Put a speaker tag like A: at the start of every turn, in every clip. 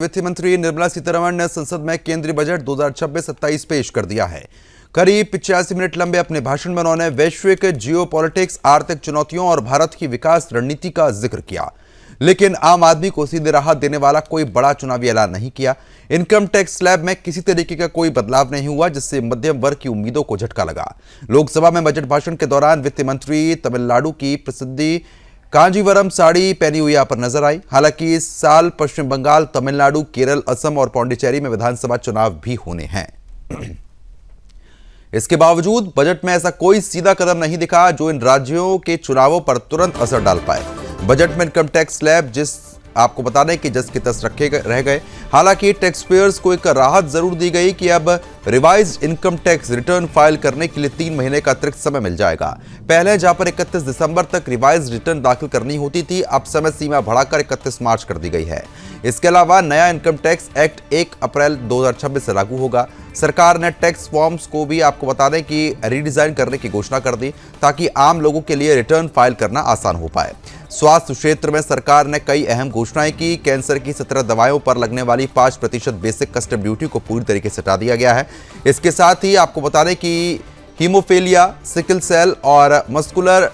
A: वित्त मंत्री निर्मला सीतारमण ने संसद में केंद्रीय बजट 2026-27 पेश कर दिया है। करीब 85 मिनट लंबे अपने भाषण में उन्होंने वैश्विक जियोपॉलिटिक्स, आर्थिक चुनौतियों और भारत की विकास रणनीति का जिक्र किया, लेकिन आम आदमी को सीधे राहत देने वाला कोई बड़ा चुनावी ऐलान नहीं किया। इनकम टैक्स स्लैब में किसी तरीके का कोई बदलाव नहीं हुआ, जिससे मध्यम वर्ग की उम्मीदों को झटका लगा। लोकसभा में बजट भाषण के दौरान वित्त मंत्री तमिलनाडु की प्रसिद्ध कांजीवरम साड़ी पहनी हुई यहां पर नजर आई। हालांकि इस साल पश्चिम बंगाल, तमिलनाडु, केरल, असम और पौंडीचेरी में विधानसभा चुनाव भी होने हैं। इसके बावजूद बजट में ऐसा कोई सीधा कदम नहीं दिखा जो इन राज्यों के चुनावों पर तुरंत असर डाल पाए। बजट में इनकम टैक्स स्लैब आपको बता दें कि जस की तस रह गए। हालांकि टैक्स पेयर्स को एक राहत जरूर दी गई कि अब revised income tax return file करने के लिए 3 महीने का अतिरिक्त समय मिल जाएगा। पहले जहां पर 31 दिसंबर तक रिवाइज्ड रिटर्न दाखिल करनी होती थी, अब समय सीमा बढ़ाकर 31 मार्च कर दी गई है। इसके अलावा नया इनकम टैक्स एक्ट 1 अप्रैल 2026 से लागू होगा। सरकार ने टैक्स फॉर्म्स को भी आपको बता दें कि रीडिजाइन करने की घोषणा कर दी, ताकि आम लोगों के लिए रिटर्न फाइल करना आसान हो पाए। स्वास्थ्य क्षेत्र में सरकार ने कई अहम घोषणाएं की। कैंसर की 17 दवाओं पर लगने वाली 5% बेसिक कस्टम ड्यूटी को पूरी तरीके से हटा दिया गया है। इसके साथ ही आपको बता दें कि हीमोफीलिया, सिकल सेल और मस्कुलर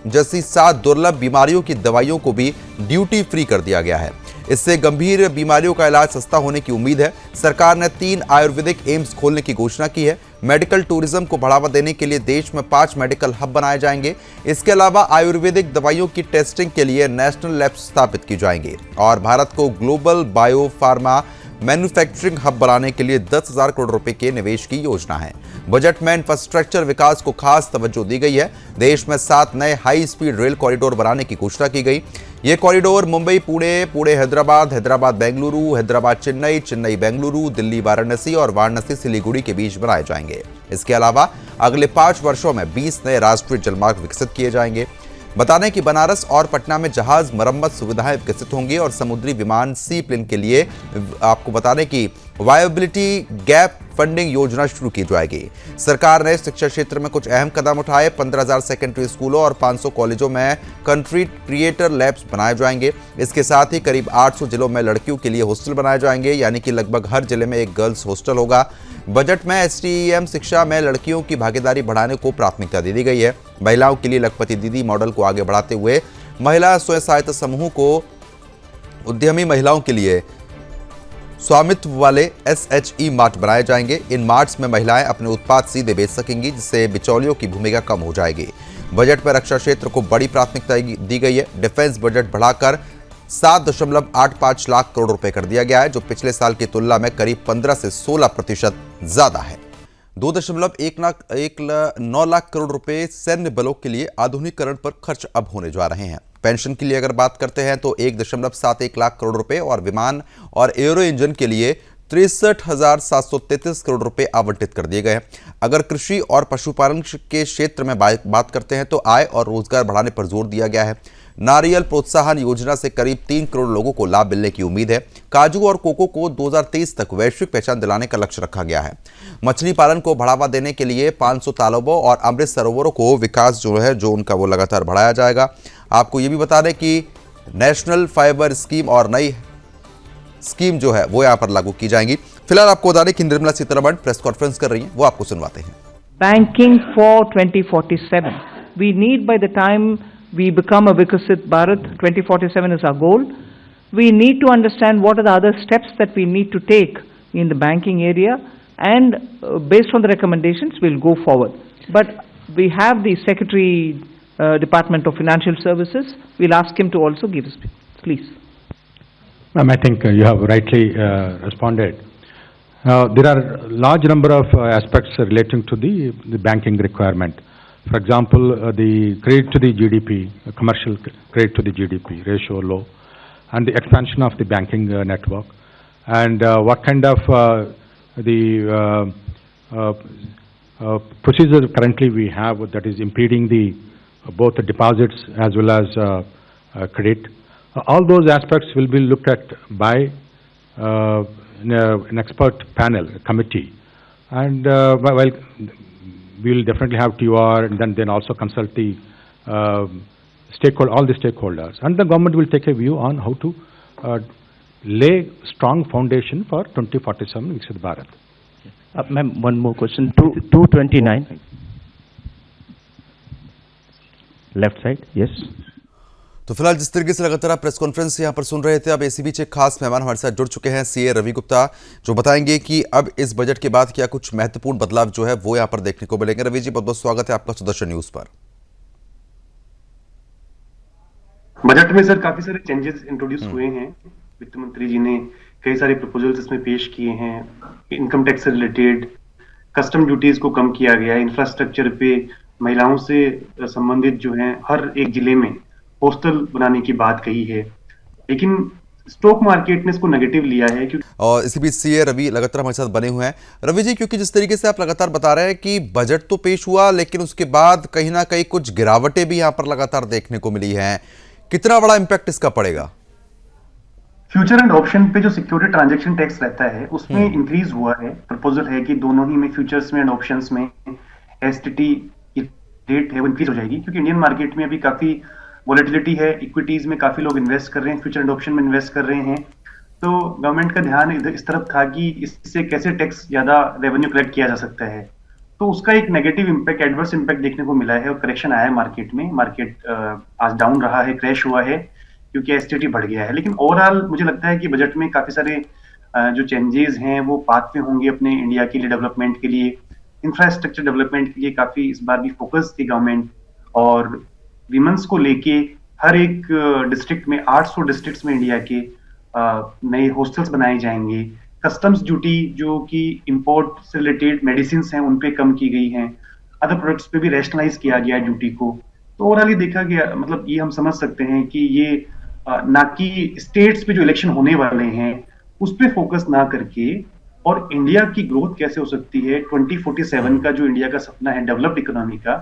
A: जैसी 7 दुर्लभ बीमारियों की दवाइयों को भी ड्यूटी फ्री कर दिया गया है। इससे गंभीर बीमारियों का इलाज सस्ता होने की उम्मीद है। सरकार ने 3 आयुर्वेदिक एम्स खोलने की घोषणा की है। मेडिकल टूरिज्म को बढ़ावा देने के लिए देश में 5 मेडिकल हब बनाए जाएंगे। इसके अलावा आयुर्वेदिक दवाइयों की टेस्टिंग के लिए नेशनल लैब स्थापित की जाएंगे और भारत को global bio pharma manufacturing hub बनाने के लिए 10,000 करोड़ रुपए के निवेश की योजना है। बजट में इंफ्रास्ट्रक्चर विकास को खास तवज्जो दी गई है। देश में 7 नए हाई स्पीड रेल कॉरिडोर बनाने की घोषणा की गई। ये कॉरिडोर मुंबई पुणे, पुणे हैदराबाद, हैदराबाद बेंगलुरु, हैदराबाद चेन्नई, चेन्नई बेंगलुरु, दिल्ली वाराणसी और वाराणसी सिलीगुड़ी के बीच बनाए जाएंगे। इसके अलावा अगले 5 वर्षों में 20 नए राष्ट्रीय जलमार्ग विकसित किए जाएंगे। बता दें कि बनारस और पटना में जहाज मरम्मत सुविधाएं विकसित होंगी और समुद्री विमान सी प्लेन के लिए आपको बता दें कि वायबिलिटी गैप फंडिंग योजना शुरू की जाएगी। सरकार ने शिक्षा क्षेत्र में कुछ अहम कदम उठाए। 15,000 सेकेंडरी स्कूलों और 500 कॉलेजों में कंट्री क्रिएटर लैब्स बनाए जाएंगे। इसके साथ ही करीब 800 जिलों में लड़कियों के लिए हॉस्टल बनाए जाएंगे, यानी कि लगभग हर जिले में एक गर्ल्स हॉस्टल होगा। बजट में STEM शिक्षा में लड़कियों की भागीदारी बढ़ाने को प्राथमिकता दे दी गई है। महिलाओं के लिए लखपति दीदी मॉडल को आगे बढ़ाते हुए महिला स्वयं सहायता समूहों को उद्यमी महिलाओं के लिए स्वामित्व वाले SHE मार्ट बनाए जाएंगे। इन मार्ट्स में महिलाएं अपने उत्पाद सीधे बेच सकेंगी, जिससे बिचौलियों की भूमिका कम हो जाएगी। बजट में रक्षा क्षेत्र को बड़ी प्राथमिकता दी गई है। डिफेंस बजट बढ़ाकर 7.85 लाख करोड़ रुपए कर दिया गया है, जो पिछले साल की तुलना में करीब 15 से 16% ज्यादा है। 2.9 लाख करोड़ रुपए सैन्य बलों के लिए आधुनिकीकरण पर खर्च अब होने जा रहे हैं। पेंशन के लिए अगर बात करते हैं तो 1.71 लाख करोड़ रुपए और विमान और एयरो इंजन के लिए 63,733 करोड़ रुपए आवंटित कर दिए गए हैं। अगर कृषि और पशुपालन के क्षेत्र में बात करते हैं तो आय और रोजगार बढ़ाने पर जोर दिया गया है। नारियल प्रोत्साहन योजना से करीब 3 करोड़ लोगों को लाभ मिलने की उम्मीद है। काजू और कोको को 2023 तक वैश्विक पहचान दिलाने का लक्ष्य रखा गया है। मछली पालन को बढ़ावा देने के लिए 500 तालाबों और अमृत सरोवरों को विकास जो उनका वो लगातार बढ़ाया जाएगा। आपको ये भी बता दें कि नेशनल फाइबर स्कीम और नई स्कीम जो है वो यहाँ पर लागू की जाएंगी। फिलहाल आपको बता दें कि निर्मला सीतारमण प्रेस कॉन्फ्रेंस कर रही हैं, वो आपको सुनवाते हैं।
B: Banking for 2047. We need, by the time we become a Vikasit Bharat, 2047 is our goal. We need to understand what are the other steps that we need to take in the banking area, and based on the recommendations, we'll go forward. But we have the Secretary, Department of Financial Services. We'll ask him to also give us, please.
C: Ma'am, I think you have rightly responded. There are large number of aspects relating to the banking requirement. For example, the credit to the GDP, commercial credit to the GDP ratio low, and the expansion of the banking network, and what kind of procedure currently we have that is impeding both the deposits as well as credit. All those aspects will be looked at by an expert panel committee, and well, we will definitely have TOR, and then also consult the all the stakeholders, and the government will take a view on how to lay strong foundation for 2047 Viksit Bharat.
D: Ma'am, one more question. 229. Left side, yes.
A: तो फिलहाल जिस तरीके से लगातार आप press conference यहाँ पर सुन रहे थे, अब इसी बीच एक खास मेहमान हमारे साथ जुड़ चुके हैं, सीए रवि गुप्ता, जो बताएंगे कि अब इस बजट के बाद क्या कुछ महत्वपूर्ण बदलाव जो है वो यहाँ पर देखने को मिलेंगे। रवि जी, बहुत बहुत स्वागत है आपका सुदर्शन न्यूज पर।
E: बजट में सर काफी सारे चेंजेस इंट्रोड्यूस हुए हैं। वित्त मंत्री जी ने कई सारे प्रपोजल्स इसमें पेश किए हैं। इनकम टैक्स से रिलेटेड कस्टम ड्यूटीज को कम किया गया है। इंफ्रास्ट्रक्चर पे महिलाओं से संबंधित जो है हर एक जिले में हॉस्टल बनाने की बात कही है, लेकिन स्टॉक मार्केट ने इसको नेगेटिव लिया है।
A: और इसी बीच सीए रवि लगातार हमारे साथ बने हुए हैं। रवि जी, क्योंकि जिस तरीके से आप लगातार बता रहे हैं कि बजट तो पेश हुआ, लेकिन उसके बाद कहीं ना कहीं कुछ गिरावटें भी यहाँ पर लगातार देखने को मिली हैं, कितना बड़ा इंपैक्ट इसका पड़ेगा?
E: फ्यूचर एंड ऑप्शन पे जो सिक्योरिटी ट्रांजैक्शन टैक्स रहता है उसमें इंक्रीज हुआ है। प्रपोजल है कि दोनों ही में, फ्यूचर्स में एंड ऑप्शंस में, एसटीटी की रेट है वो इंक्रीज हो जाएगी, क्योंकि इंडियन मार्केट में अभी काफी वॉलेटिलिटी है। इक्विटीज में काफी लोग इन्वेस्ट कर रहे हैं, फ्यूचर एंड ऑप्शन में इन्वेस्ट कर रहे हैं। तो गवर्नमेंट का ध्यान इस तरफ था कि इससे कैसे टैक्स ज्यादा रेवेन्यू कलेक्ट किया जा सकता है। तो उसका एक नेगेटिव इंपैक्ट, एडवर्स इंपैक्ट देखने को मिला है और करेक्शन आया है मार्केट में। मार्केट आज डाउन रहा है, क्रैश हुआ है, क्योंकि एसटीटी बढ़ गया है। लेकिन ओवरऑल मुझे लगता है कि बजट में काफी सारे जो चेंजेस हैं वो पाथ में होंगे अपने इंडिया के लिए, डेवलपमेंट के लिए, इंफ्रास्ट्रक्चर डेवलपमेंट के लिए। काफी इस बार भी फोकस थी गवर्नमेंट, और विमेंस को लेके हर एक डिस्ट्रिक्ट में, 800 डिस्ट्रिक्ट्स में इंडिया के नए हॉस्टल्स बनाए जाएंगे। कस्टम्स ड्यूटी जो कि इंपोर्ट से रिलेटेड मेडिसिन हैं उन पे कम की गई हैं। अदर प्रोडक्ट्स पे भी रैशनलाइज किया गया है ड्यूटी को। तो ओवरऑल ये देखा गया, मतलब ये हम समझ सकते हैं कि ये ना कि स्टेट्स पे जो इलेक्शन होने वाले हैं उस पे फोकस ना करके, और इंडिया की ग्रोथ कैसे हो सकती है, 2047 का जो इंडिया का सपना है डेवलप्ड इकोनॉमी का,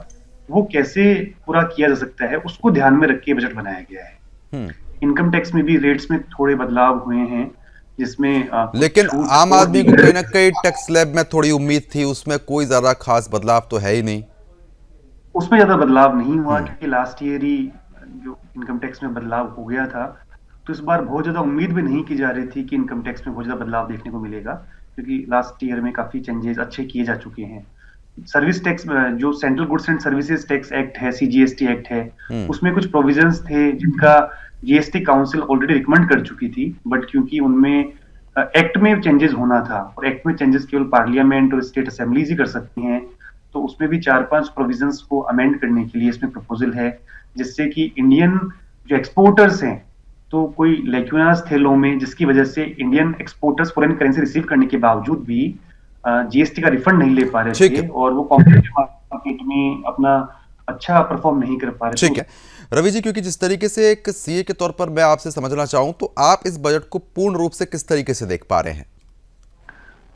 E: वो कैसे पूरा किया जा सकता है, उसको ध्यान में रख के बजट बनाया गया है। इनकम टैक्स में भी रेट्स में थोड़े बदलाव हुए हैं, जिसमें
A: लेकिन आम आदमी को कहीं ना कहीं टैक्स स्लैब में थोड़ी उम्मीद थी, उसमें कोई ज्यादा खास बदलाव तो है ही नहीं।
E: उसमें ज्यादा बदलाव नहीं हुआ, क्योंकि लास्ट ईयर ही जो इनकम टैक्स में बदलाव हो गया था। तो इस बार बहुत ज्यादा उम्मीद भी नहीं की जा रही थी कि इनकम टैक्स में बहुत ज्यादा बदलाव देखने को मिलेगा, क्योंकि लास्ट ईयर में काफी चेंजेस अच्छे किए जा चुके हैं। सर्विस टैक्स, जो central goods and services tax act है, सीजीएसटी एक्ट है, उसमें कुछ प्रोविजंस थे जिनका जीएसटी काउंसिल ऑलरेडी रिकमेंड कर चुकी थी, बट क्योंकि उनमें एक्ट में चेंजेस होना था, और एक्ट में चेंजेस केवल पार्लियामेंट और स्टेट असेंबलीज ही कर सकती हैं, तो उसमें भी 4-5 प्रोविजंस को अमेंड करने के लिए इसमें प्रपोजल है, जिससे कि इंडियन जो एक्सपोर्टर्स हैं, तो कोई लेक्यूनास थे लॉ में, जिसकी वजह से Indian exporters foreign currency receive करने के बावजूद भी जीएसटी का रिफंड नहीं ले पा रहे थे, और वो कॉम्पिटिटिव मार्केट में अपना अच्छा परफॉर्म नहीं कर पा रहे थे।
A: ठीक है रवि जी, क्योंकि जिस तरीके से एक सीए के तौर पर मैं आपसे समझना चाहूं, तो आप इस बजट को पूर्ण रूप से किस तरीके से देख पा रहे हैं?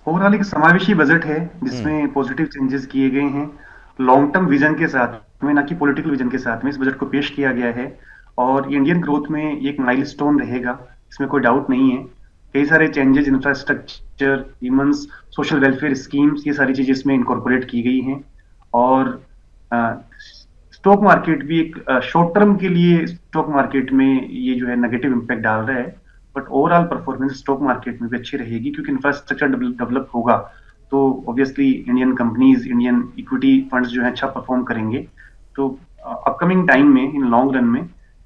E: ओवरऑल एक समावेशी बजट है जिसमें पॉजिटिव चेंजेस किए गए हैं। लॉन्ग टर्म विजन के साथ में, ना कि पॉलिटिकल विजन के साथ में इस बजट को पेश किया गया है, और इंडियन ग्रोथ में एक माइलस्टोन रहेगा, इसमें कोई डाउट नहीं है। कई सारे changes, infrastructure, humans, social welfare schemes, ये सारी चीजें इसमें इनकॉर्पोरेट की गई हैं। और स्टॉक मार्केट भी एक शॉर्ट टर्म के लिए स्टॉक मार्केट में ये जो है नेगेटिव इंपैक्ट डाल रहा है, but overall performance stock market में भी अच्छी रहेगी, क्योंकि इंफ्रास्ट्रक्चर डेवलप होगा तो obviously Indian companies, Indian equity funds जो है अच्छा परफॉर्म करेंगे। तो अपकमिंग टाइम में, इन लॉन्ग रन में,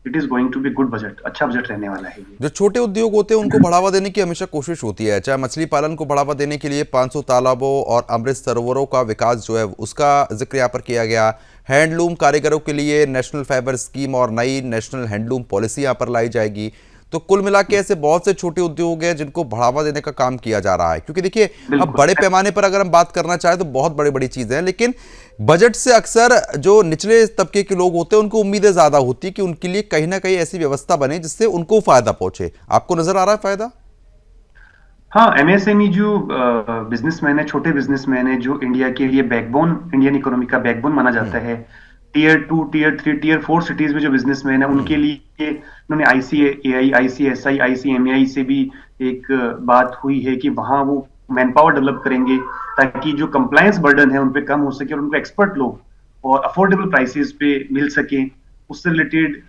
E: it is going to be good budget, अच्छा बजट रहने वाला है।
A: जो छोटे उद्योग होते हैं उनको बढ़ावा देने की हमेशा कोशिश होती है, चाहे मछली पालन को बढ़ावा देने के लिए 500 तालाबों और अमृत सरोवरों का विकास जो है उसका जिक्र यहाँ पर किया गया, हैंडलूम कारीगरों के लिए नेशनल फाइबर स्कीम और नई नेशनल हैंडलूम पॉलिसी यहाँ पर लाई जाएगी। तो कुल मिला के ऐसे बहुत से छोटे उद्योग हैं जिनको बढ़ावा देने का काम किया जा रहा है, क्योंकि देखिए अब बड़े पैमाने पर अगर हम बात करना चाहें तो बहुत बड़ी बड़ी चीजें हैं, लेकिन बजट से अक्सर जो निचले तबके के लोग होते हैं उनको उम्मीदें ज्यादा होती है कि उनके लिए कहीं ना कहीं ऐसी व्यवस्था बने जिससे उनको फायदा पहुंचे। आपको नजर आ रहा है फायदा?
E: हाँ, एमएसएमई जो बिजनेसमैन है, छोटे बिजनेसमैन है, जो इंडिया के लिए बैकबोन, इंडियन इकोनॉमी का बैकबोन माना जाता है। टीयर 2, टीयर 3, टीयर 4 सिटीज में जो बिजनेसमैन है, उनके लिए उन्होंने आईसीएआई, आईसीएसआई, आईसीएमएआई से भी एक बात हुई है कि वहां वो मैन पावर डेवलप करेंगे, ताकि जो कंप्लायंस बर्डन है उन पे कम हो सके और उनको एक्सपर्ट लोग और अफोर्डेबल प्राइसेस पे मिल सके। उससे related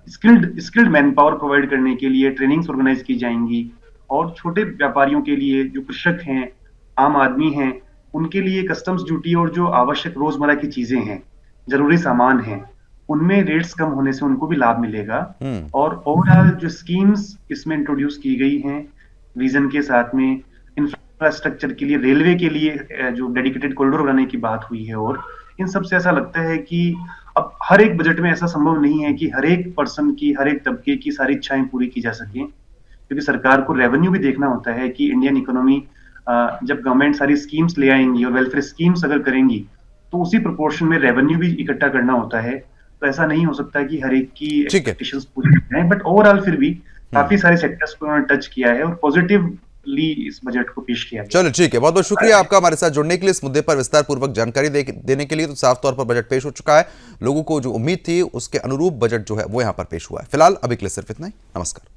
E: skilled man power provide करने के लिए ट्रेनिंग्स ऑर्गेनाइज की जाएंगी, और छोटे व्यापारियों के लिए, जो कृषक हैं, आम आदमी हैं, उनके लिए कस्टम्स ड्यूटी और जो आवश्यक रोजमर्रा की चीजें हैं, जरूरी सामान हैं, उनमें रेट्स कम होने से उनको भी लाभ मिलेगा। और ओवरऑल जो स्कीम्स इसमें इंट्रोड्यूस की गई हैं विजन के साथ में, इंफ्रास्ट्रक्चर के लिए, रेलवे के लिए जो डेडिकेटेड कॉरिडोर बनाने की बात हुई है, और इन सब से ऐसा लगता है कि अब हर एक बजट में ऐसा संभव नहीं है कि हर एक पर्सन की, हर एक तबके की सारी इच्छाएं पूरी की जा सके, क्योंकि सरकार को रेवेन्यू भी देखना होता है कि इंडियन इकोनॉमी जब गवर्नमेंट सारी स्कीम्स ले आएंगी और वेलफेयर स्कीम्स अगर करेंगी तो उसी प्रोपोर्शन में रेवेन्यू भी इकट्ठा करना होता है। तो ऐसा नहीं हो सकता कि हर एक की एक्सपेक्टेशंस पूरी हो जाएं, बट ओवरऑल फिर भी काफी सारे सेक्टर्स को उन्होंने टच किया है और पॉजिटिवली इस बजट को पेश किया गया।
A: चलो ठीक है, बहुत बहुत शुक्रिया आपका हमारे साथ जुड़ने के लिए, इस मुद्दे पर विस्तार पूर्वक जानकारी देने के लिए। तो साफ तौर पर बजट पेश हो चुका है, लोगों को जो उम्मीद थी उसके अनुरूप बजट जो है वो यहाँ पर पेश हुआ है। फिलहाल अभी के लिए सिर्फ इतना ही। नमस्कार।